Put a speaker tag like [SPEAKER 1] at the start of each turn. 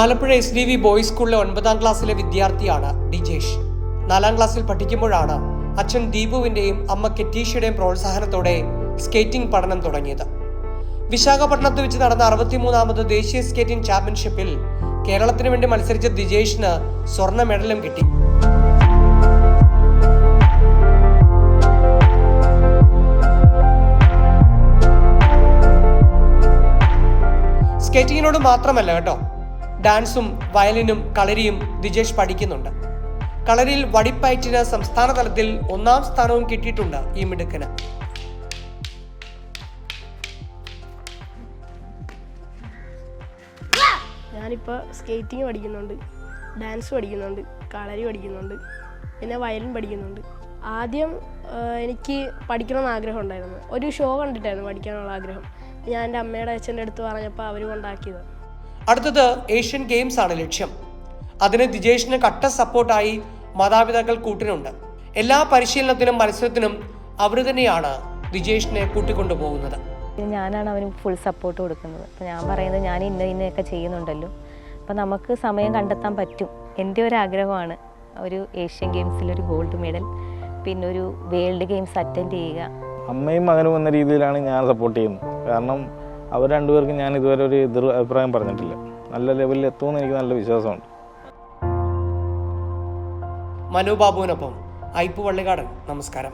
[SPEAKER 1] Alappuzha SDV boys സ്കൂളിലെ 9ാം ക്ലാസ്സിലെ വിദ്യാർത്ഥിയാണ് ഡിജേഷ്. 4ാം ക്ലാസ്സിൽ പഠിക്കുമ്പോഴാണ് അച്ഛൻ ദീപുവിന്റെയും അമ്മ കെറ്റീഷയുടെയും പ്രോത്സാഹനത്തോടെ സ്കേറ്റിംഗ് പഠനം തുടങ്ങിയത്. വിശാഖപട്ടണത്ത് വെച്ച് നടന്ന 63ാമത് ദേശീയ സ്കേറ്റിംഗ് ചാമ്പ്യൻഷിപ്പിൽ കേരളത്തിന് വേണ്ടി മത്സരിച്ച ഡിജേഷിന് സ്വർണ്ണ മെഡലും കിട്ടി. സ്കേറ്റിങ്ങിനോട് മാത്രമല്ല കേട്ടോ, ഡാൻസും വയലിനും കളരിയും ഡിജേഷ് പഠിക്കുന്നുണ്ട്. കളരിയിൽ വടിപ്പയറ്റിന് സംസ്ഥാന തലത്തിൽ 1ാം സ്ഥാനവും കിട്ടിയിട്ടുണ്ട് ഈ മിടുക്കന്.
[SPEAKER 2] ഞാനിപ്പോൾ സ്കേറ്റിംഗ് പഠിക്കുന്നുണ്ട്, ഡാൻസ് പഠിക്കുന്നുണ്ട്, കളരി പഠിക്കുന്നുണ്ട്, പിന്നെ വയലിൻ പഠിക്കുന്നുണ്ട്. ആദ്യം എനിക്ക് പഠിക്കണമെന്ന് ആഗ്രഹം ഉണ്ടായിരുന്നു. ഒരു ഷോ കണ്ടിട്ടായിരുന്നു പഠിക്കാനുള്ള ആഗ്രഹം. ഞാൻ എൻ്റെ അമ്മയുടെ അച്ഛൻ്റെ അടുത്ത് പറഞ്ഞപ്പോൾ അവർ കൊണ്ടാക്കിയതാണ്.
[SPEAKER 1] അടുത്തത് ഏഷ്യൻ ഗെയിംസ് ആണ് ലക്ഷ്യം. അതിന് ഡിജേഷിന് കട്ട സപ്പോർട്ടായി മാതാപിതാക്കൾ കൂട്ടിനുണ്ട്. എല്ലാ പരിശീലനത്തിനും മത്സരത്തിനും അവർ തന്നെയാണ് ഡിജേഷിനെ കൂട്ടിക്കൊണ്ടുപോകുന്നത്.
[SPEAKER 3] ഞാനാണ് അവന് ഫുൾ സപ്പോർട്ട് കൊടുക്കുന്നത്. അപ്പോൾ ഞാൻ പറയുന്നത് ഞാൻ ഇന്നൊക്കെ ചെയ്യുന്നുണ്ടല്ലോ, അപ്പോൾ നമുക്ക് സമയം കണ്ടെത്താൻ പറ്റും. എൻ്റെ ഒരു ആഗ്രഹമാണ് ഒരു ഏഷ്യൻ ഗെയിംസിലൊരു ഗോൾഡ് മെഡൽ, പിന്നെ ഒരു വേൾഡ് ഗെയിംസ് അറ്റൻഡ് ചെയ്യുക.
[SPEAKER 4] അമ്മയും മകനും എന്ന രീതിയിലാണ് ഞാൻ സപ്പോർട്ട് ചെയ്യുന്നത്. കാരണം അവർ രണ്ടുപേർക്കും ഞാൻ ഇതുവരെ ഒരു എതിർ അഭിപ്രായം പറഞ്ഞിട്ടില്ല. നല്ല ലെവലിൽ എത്തുമെന്ന് എനിക്ക് നല്ല വിശ്വാസമുണ്ട്.
[SPEAKER 1] മനു ബാബുവിനൊപ്പം ഐപ്പു വള്ളികാടൻ, നമസ്കാരം.